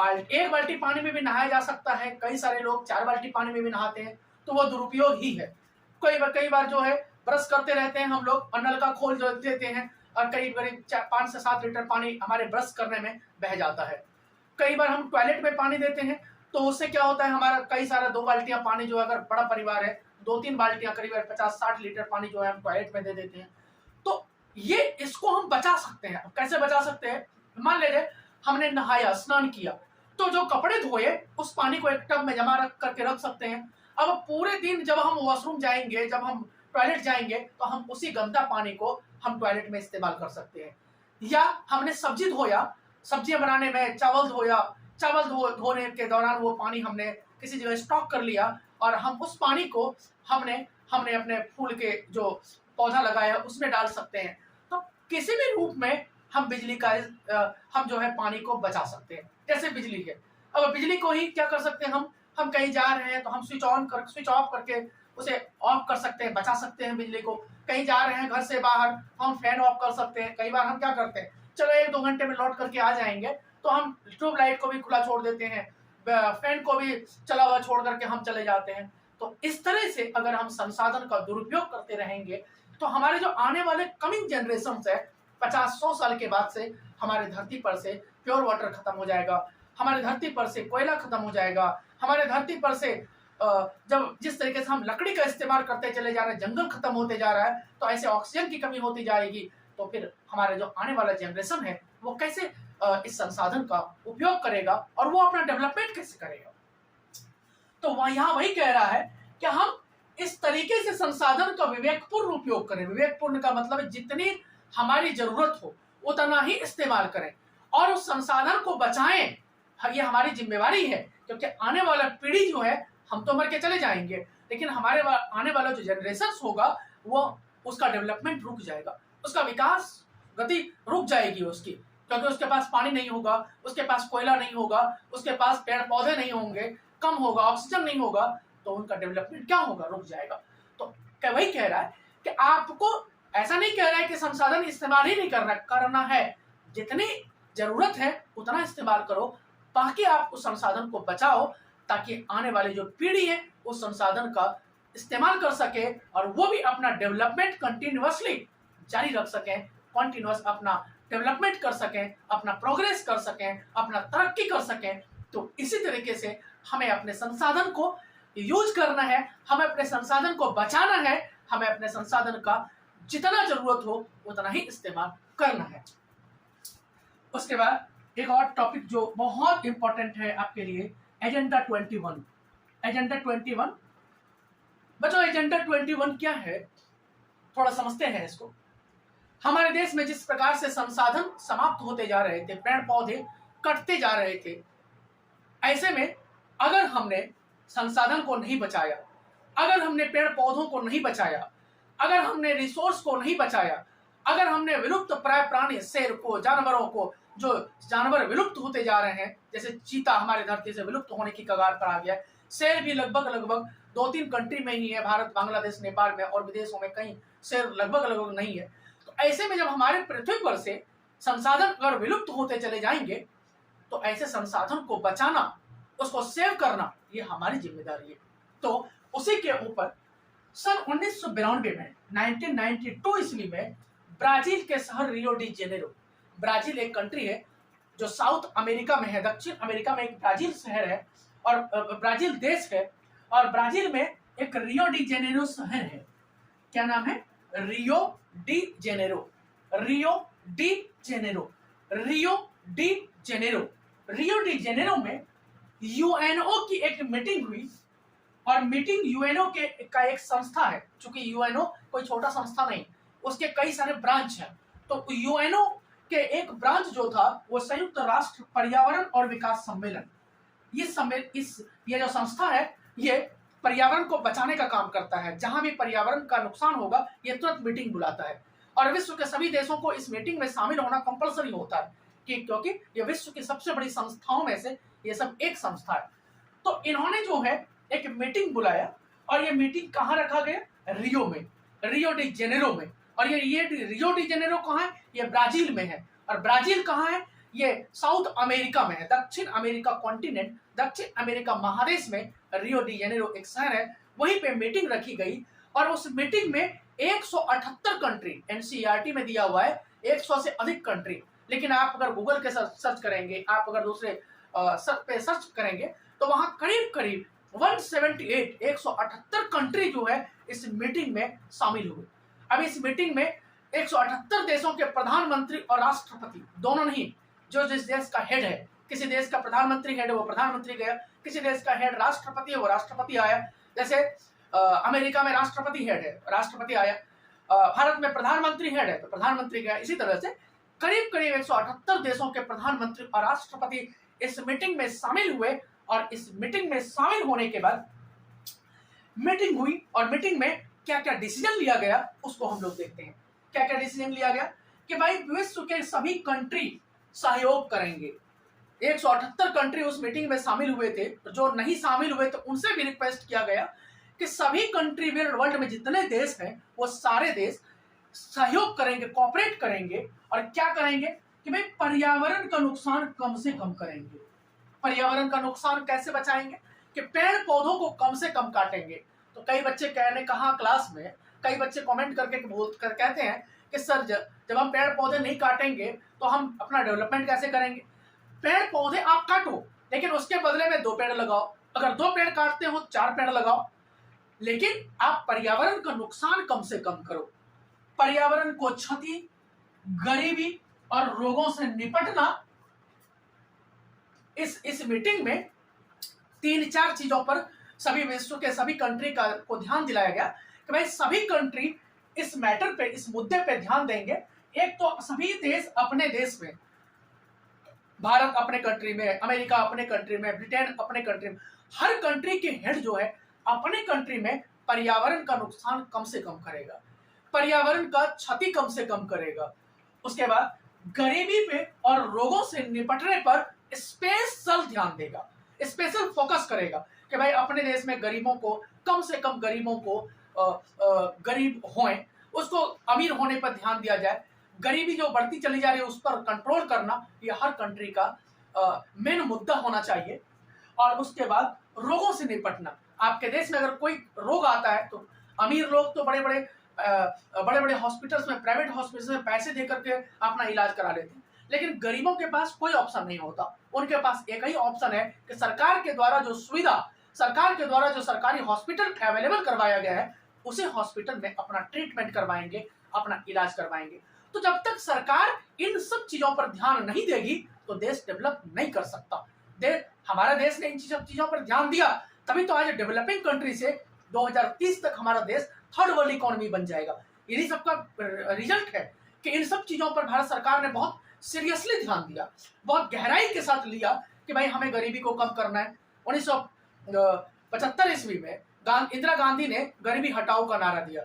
बाल्टी पानी में भी नहाया जा सकता है, कई सारे लोग 4 बाल्टी पानी में भी नहाते हैं, तो वो दुरुपयोग ही है। कई बार जो है ब्रश करते रहते हैं हम लोग और नल का खोल जो देते हैं और करीब 5 से 7 लीटर पानी हमारे ब्रश करने में बह जाता है। कई बार हम टॉयलेट में पानी देते हैं, तो उससे क्या होता है, हमारा कई सारा 2 बाल्टियां पानी जो, अगर बड़ा परिवार है 2-3 बाल्टियां करीब 50-60 लीटर पानी जो है हम टॉयलेट में दे देते हैं। तो ये इसको हम बचा सकते हैं। कैसे बचा सकते हैं, मान लीजिए हमने नहाया, स्नान किया, तो जो कपड़े धोए उस पानी को एक टब में जमा करके रख सकते हैं। अब पूरे दिन जब हम वॉशरूम जाएंगे, जब हम टॉयलेट जाएंगे, तो हम उसी गंदा पानी को हम टॉयलेट में इस्तेमाल कर सकते हैं। या हमने सब्जी धोया, सब्जियां बनाने में चावल धोया, चावल धोने के दौरान वो पानी हमने किसी जगह स्टॉक कर लिया और हम उस पानी को हमने अपने फूल के जो पौधा लगाया उसमें डाल सकते हैं। तो किसी भी रूप में हम बिजली का हम जो है पानी को बचा सकते हैं। जैसे बिजली है, अब बिजली को ही क्या कर सकते हैं, हम कहीं जा रहे हैं तो हम स्विच ऑफ करके उसे ऑफ कर सकते हैं, बचा सकते हैं बिजली को। कहीं जा रहे हैं घर से बाहर, हम फैन ऑफ कर सकते हैं। कई बार हम क्या करते हैं, चलो 1-2 घंटे में लौट करके आ जाएंगे, तो हम ट्यूबलाइट को भी खुला छोड़ देते हैं, फैन को भी चला हुआ छोड़ करके हम चले जाते हैं। तो इस तरह से अगर हम संसाधन का दुरुपयोग करते रहेंगे तो हमारे जो आने वाले कमिंग जनरेशन है, 50-100 साल के बाद से हमारे धरती पर से प्योर वाटर खत्म हो जाएगा, हमारे धरती पर से कोयला खत्म हो जाएगा, हमारे धरती पर से जब जिस तरीके से हम लकड़ी का इस्तेमाल करते चले जा रहे हैं, जंगल खत्म होते जा रहा है, तो ऐसे ऑक्सीजन की कमी होती जाएगी। तो फिर हमारा जो आने वाला जनरेशन है वो कैसे इस संसाधन का उपयोग करेगा और वो अपना डेवलपमेंट कैसे करेगा। तो वह यहाँ वही कह रहा है कि हम इस तरीके से संसाधन का विवेकपूर्ण उपयोग करें। विवेकपूर्ण का मतलब है जितनी हमारी जरूरत हो उतना ही इस्तेमाल करें और उस संसाधन को बचाएं। ये हमारी जिम्मेवारी है, क्योंकि आने वाला पीढ़ी जो है, हम तो मर के चले जाएंगे, लेकिन हमारे आने वाला जो जनरेशन होगा वो उसका डेवलपमेंट रुक जाएगा, उसका विकास गति रुक जाएगी उसकी, क्योंकि उसके पास पानी नहीं होगा, उसके पास कोयला नहीं होगा, उसके पास पेड़ पौधे नहीं होंगे, कम होगा, ऑक्सीजन नहीं होगा, तो उनका डेवलपमेंट क्या होगा, रुक जाएगा। तो वही कह रहा है कि आपको ऐसा नहीं कह रहा है कि संसाधन इस्तेमाल ही नहीं करना है, जितनी जरूरत है उतना इस्तेमाल करो, बाकी आप उस संसाधन को बचाओ ताकि आने वाली जो पीढ़ी है उस संसाधन का इस्तेमाल कर सके और वो भी अपना डेवलपमेंट कंटिन्यूअसली जारी रख सके, कंटिन्यूअस अपना डेवलपमेंट कर सके, अपना प्रोग्रेस कर सके, अपना तरक्की कर सके। तो इसी तरीके से हमें अपने संसाधन को यूज करना है, हमें अपने संसाधन को बचाना है, हमें अपने संसाधन का जितना जरूरत हो उतना ही इस्तेमाल करना है। उसके बाद एक और टॉपिक जो बहुत इंपॉर्टेंट है आपके लिए, एजेंडा 21। एजेंडा 21 बच्चों, एजेंडा 21 क्या है थोड़ा समझते हैं इसको। हमारे देश में जिस प्रकार से संसाधन समाप्त होते जा रहे थे, पेड़ पौधे कटते जा रहे थे, ऐसे में अगर हमने संसाधन को नहीं बचाया, अगर हमने पेड़ पौधों को नहीं बचाया, अगर हमने रिसोर्स को नहीं बचाया, अगर हमने विलुप्त प्राय प्राणी, शेर को, जानवरों को, जो जानवर विलुप्त होते जा रहे हैं, जैसे चीता हमारे धरती से विलुप्त होने की कगार पर आ गया, शेर भी लगभग 2-3 कंट्री में ही है, भारत, बांग्लादेश, नेपाल में, और विदेशों में कहीं शेर लगभग नहीं है। तो ऐसे में जब हमारे पृथ्वी पर से संसाधन अगर विलुप्त होते चले जाएंगे तो ऐसे संसाधन को बचाना, उसको सेव करना, ये हमारी जिम्मेदारी है। तो उसी के ऊपर सन 1992 में 1992 ईस्वी में ब्राजील के शहर रियो डी जेनेरो, ब्राजील एक कंट्री है जो साउथ अमेरिका में है, दक्षिण अमेरिका में एक ब्राजील शहर है और ब्राजील देश है, और ब्राजील में एक रियो डी जेनेरो शहर है। क्या नाम है? Rio de Janeiro, Rio de Janeiro, Rio de Janeiro. Rio de Janeiro में यूएनओ की एक मीटिंग हुई, और मीटिंग यूएनओ का एक संस्था है, चूंकि यूएनओ कोई छोटा संस्था नहीं, उसके कई सारे ब्रांच हैं। तो यूएनओ के एक ब्रांच जो था वो संयुक्त राष्ट्र पर्यावरण और विकास सम्मेलन, ये जो संस्था है ये पर्यावरण को बचाने का काम करता है। जहां भी पर्यावरण का नुकसान होगा ये तुरंत मीटिंग बुलाता है, और विश्व के सभी देशों को इस मीटिंग में शामिल होना कंपलसरी होता है, क्योंकि ये विश्व की सबसे बड़ी संस्थाओं में से ये सब एक संस्था है। तो इन्होंने जो है एक मीटिंग बुलाया, और ये मीटिंग कहाँ रखा गया? रियो में, रियो डी जेनेरो में। और ये रियो डी जेनेरो कहाँ है? ये ब्राजील में है। और ब्राजील कहाँ है? ये साउथ अमेरिका में है, दक्षिण अमेरिका कॉन्टिनेंट, दक्षिण अमेरिका महादेश में रियो डी जेनेरो एक शहर है। वहीं पे मीटिंग रखी गई, और उस मीटिंग में 178 कंट्री, एनसीईआरटी में दिया हुआ है 100 से अधिक कंट्री, लेकिन आप अगर गूगल के सर्च करेंगे, आप अगर दूसरे पे सर्च करेंगे, तो वहां करीब 178 कंट्री जो है इस मीटिंग में शामिल हुए। अब इस मीटिंग में 178 देशों के प्रधानमंत्री और राष्ट्रपति दोनों नहीं, जो जिस देश का हेड है, किसी देश का प्रधानमंत्री हेड है वो प्रधानमंत्री गया, किसी देश का हेड राष्ट्रपति है वो राष्ट्रपति आया। जैसे अमेरिका में राष्ट्रपति हेड है, राष्ट्रपति आया, भारत में प्रधानमंत्री हेड है तो प्रधानमंत्री गया। इसी तरह से करीब 178 देशों के प्रधानमंत्री और राष्ट्रपति इस मीटिंग में शामिल हुए, और इस मीटिंग में शामिल होने के बाद मीटिंग हुई, और मीटिंग में क्या क्या डिसीजन लिया गया उसको हम लोग देखते हैं। क्या क्या डिसीजन लिया गया कि भाई विश्व के सभी कंट्री सहयोग करेंगे। 178 कंट्री उस मीटिंग में शामिल हुए थे, जो नहीं शामिल हुए तो उनसे भी रिक्वेस्ट किया गया कि सभी कंट्री वर्ल्ड में जितने देश हैं वो सारे देश सहयोग करेंगे, कोऑपरेट करेंगे, और क्या करेंगे कि भाई पर्यावरण का नुकसान कम से कम करेंगे। पर्यावरण का नुकसान कैसे बचाएंगे? कि पेड़ पौधों को कम से कम काटेंगे। तो कई बच्चे कहा क्लास में, कई बच्चे कमेंट करके कहते हैं कि सर जब हम पेड़ पौधे नहीं काटेंगे तो हम अपना डेवलपमेंट कैसे करेंगे? पेड़ पौधे आप काटो, लेकिन उसके बदले में 2 पेड़ लगाओ, अगर 2 पेड़ काटते हो 4 पेड़ लगाओ, लेकिन आप पर्यावरण का नुकसान कम से कम करो। पर्यावरण को क्षति, गरीबी और रोगों से निपटना, इस मीटिंग में 3-4 चीजों पर सभी विश्व के सभी कंट्री को ध्यान दिलाया गया कि भाई सभी कंट्री इस मैटर पे, इस मुद्दे पे ध्यान देंगे। एक तो सभी देश अपने देश में, भारत अपने कंट्री में, अमेरिका अपने कंट्री में, ब्रिटेन अपने कंट्री में, हर कंट्री के हेड जो है अपने कंट्री में पर्यावरण का नुकसान कम से कम करेगा, पर्यावरण का क्षति कम से कम करेगा। उसके बाद गरीबी पे और रोगों से निपटने पर स्पेशल ध्यान देगा, स्पेशल फोकस करेगा कि भाई अपने देश में गरीबों को कम से कम, गरीबों को गरीब होएं, उसको अमीर होने पर ध्यान दिया जाए। गरीबी जो बढ़ती चली जा रही है उस पर कंट्रोल करना, ये हर कंट्री का मेन मुद्दा होना चाहिए। और उसके बाद रोगों से निपटना। आपके देश में अगर कोई रोग आता है तो अमीर लोग तो बड़े बड़े हॉस्पिटल्स में, प्राइवेट हॉस्पिटल्स में पैसे दे करके अपना इलाज करा लेते हैं, लेकिन गरीबों के पास कोई ऑप्शन नहीं होता। उनके पास एक ही ऑप्शन है कि सरकार के द्वारा जो सुविधा, सरकार के द्वारा जो सरकारी हॉस्पिटल अवेलेबल करवाया गया है उसे हॉस्पिटल में अपना ट्रीटमेंट करवाएंगे, अपना इलाज करवाएंगे। तो जब तक सरकार इन सब चीजों पर ध्यान नहीं देगी तो देश डेवलप नहीं कर सकता। हमारा देश ने इन सब चीजों पर ध्यान दिया, तभी तो आज डेवलपिंग कंट्री से 2030 तक हमारा देश थर्ड वर्ल्ड इकोनॉमी बन जाएगा। यही सबका रिजल्ट है कि इन सब चीजों पर भारत सरकार ने बहुत सीरियसली ध्यान दिया, बहुत गहराई के साथ लिया कि भाई हमें गरीबी को कम करना है। 1975 ईस्वी में इंदिरा गांधी ने गरीबी हटाओ का नारा दिया,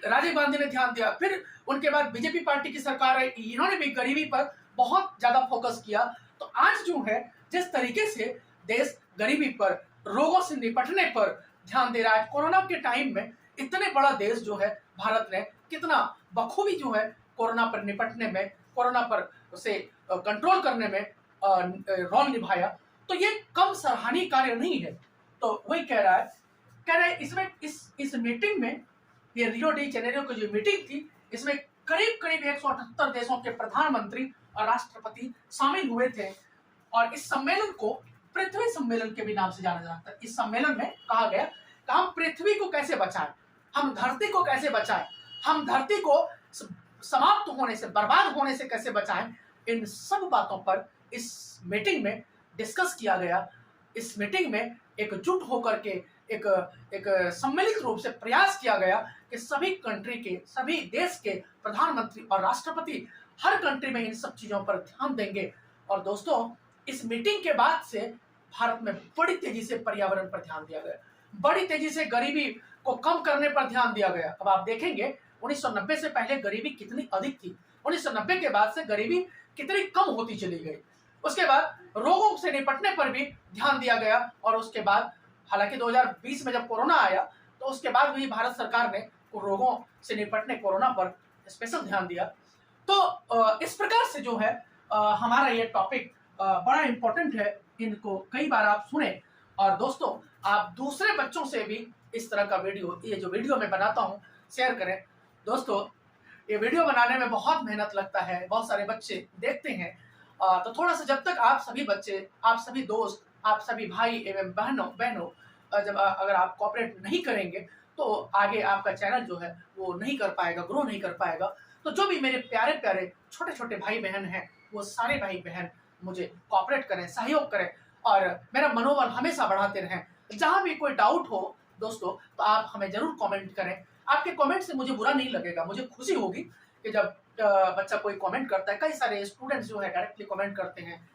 राजीव गांधी ने ध्यान दिया। फिर उनके बाद बीजेपी पार्टी की सरकार है, इन्होंने भी गरीबी पर बहुत ज्यादा फोकस किया। तो आज जो है जिस तरीके से देश गरीबी पर, रोगों से निपटने पर ध्यान दे रहा है, कोरोना के टाइम में इतने बड़ा देश जो है भारत ने कितना बखूबी जो है कोरोना पर निपटने में, कोरोना पर उसे कंट्रोल करने में रोल निभाया। तो ये कम सराहनीय कार्य नहीं है। तो वही कह रहे इसमें इस मीटिंग में, ये रियो डी जेनेरियो की जो मीटिंग थी, इसमें करीब 178 देशों के प्रधानमंत्री और राष्ट्रपति शामिल हुए थे। और इस सम्मेलन को पृथ्वी सम्मेलन के भी नाम से जाना जाता है। इस सम्मेलन में कहा गया कि हम पृथ्वी को कैसे बचाएं, हम धरती को कैसे बचाएं, हम धरती को समाप्त होने से, बर्बाद होने से कैसे बचाएं, इन सब बातों पर इस मीटिंग में डिस्कस किया गया। इस मीटिंग में एकजुट होकर के एक सम्मिलित रूप से प्रयास किया गया कि सभी कंट्री के, सभी देश के प्रधानमंत्री और राष्ट्रपति हर कंट्री में इन सब चीजों पर ध्यान देंगे। और दोस्तों, इस मीटिंग के बाद से भारत में बड़ी तेजी से पर्यावरण पर ध्यान दिया गया, बड़ी तेजी से गरीबी को कम करने पर ध्यान दिया गया। अब आप देखेंगे 1990 से पहले गरीबी कितनी अधिक थी, 1990 के बाद से गरीबी कितनी कम होती चली गई। उसके बाद रोगों से निपटने पर भी ध्यान दिया गया। और उसके बाद हालांकि 2020 में जब कोरोना आया तो उसके बाद भी भारत सरकार ने रोगों से निपटने, कोरोना पर स्पेशल ध्यान दिया। तो इस प्रकार से जो है हमारा ये टॉपिक बड़ा इंपॉर्टेंट है, इनको कई बार आप सुने। और दोस्तों, आप दूसरे बच्चों से भी इस तरह का वीडियो, ये जो वीडियो मैं बनाता हूँ, शेयर करें। दोस्तों, ये वीडियो बनाने में बहुत मेहनत लगता है, बहुत सारे बच्चे देखते हैं। तो थोड़ा सा, जब तक आप सभी बच्चे, आप सभी दोस्त, आप सभी भाई एवं बहनों जब अगर आप कोऑपरेट नहीं करेंगे तो आगे आपका चैनल जो है वो नहीं कर पाएगा, ग्रो नहीं कर पाएगा। तो जो भी मेरे प्यारे प्यारे छोटे छोटे भाई बहन हैं, वो सारे भाई बहन मुझे कोऑपरेट करें, सहयोग करें और मेरा मनोबल हमेशा बढ़ाते रहें। जहाँ भी कोई डाउट हो दोस्तों, तो आप हमें जरूर कमेंट करें। आपके कमेंट से मुझे बुरा नहीं लगेगा, मुझे खुशी होगी कि जब बच्चा कोई कमेंट करता है। कई सारे स्टूडेंट्स जो है डायरेक्टली कमेंट करते हैं,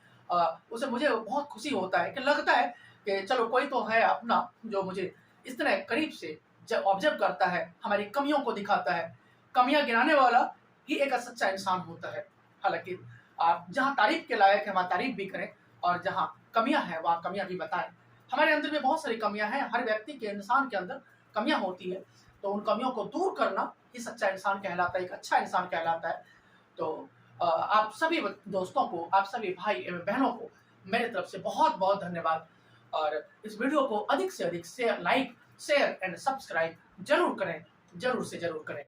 उसे मुझे बहुत खुशी होता है कि लगता है कि चलो कोई तो है अपना जो मुझे इस तरह करीब से जब ऑब्जर्व करता है, हमारी कमियों को दिखाता है। कमियां गिनाने वाला ही एक सच्चा इंसान होता है। हालांकि आप जहाँ तारीफ के लायक है वहाँ तारीफ भी करें, और जहाँ कमियां हैं वहाँ कमियां भी बताएं। हमारे अंदर में बहुत सारी कमियां हैं, हर व्यक्ति के, इंसान के अंदर कमियां होती है। तो उन कमियों को दूर करना ही सच्चा इंसान कहलाता है, एक अच्छा इंसान कहलाता है। तो आप सभी दोस्तों को, आप सभी भाई एवं बहनों को मेरे तरफ से बहुत बहुत धन्यवाद। और इस वीडियो को अधिक से अधिक share, like, share and subscribe जरूर करें, जरूर से जरूर करें।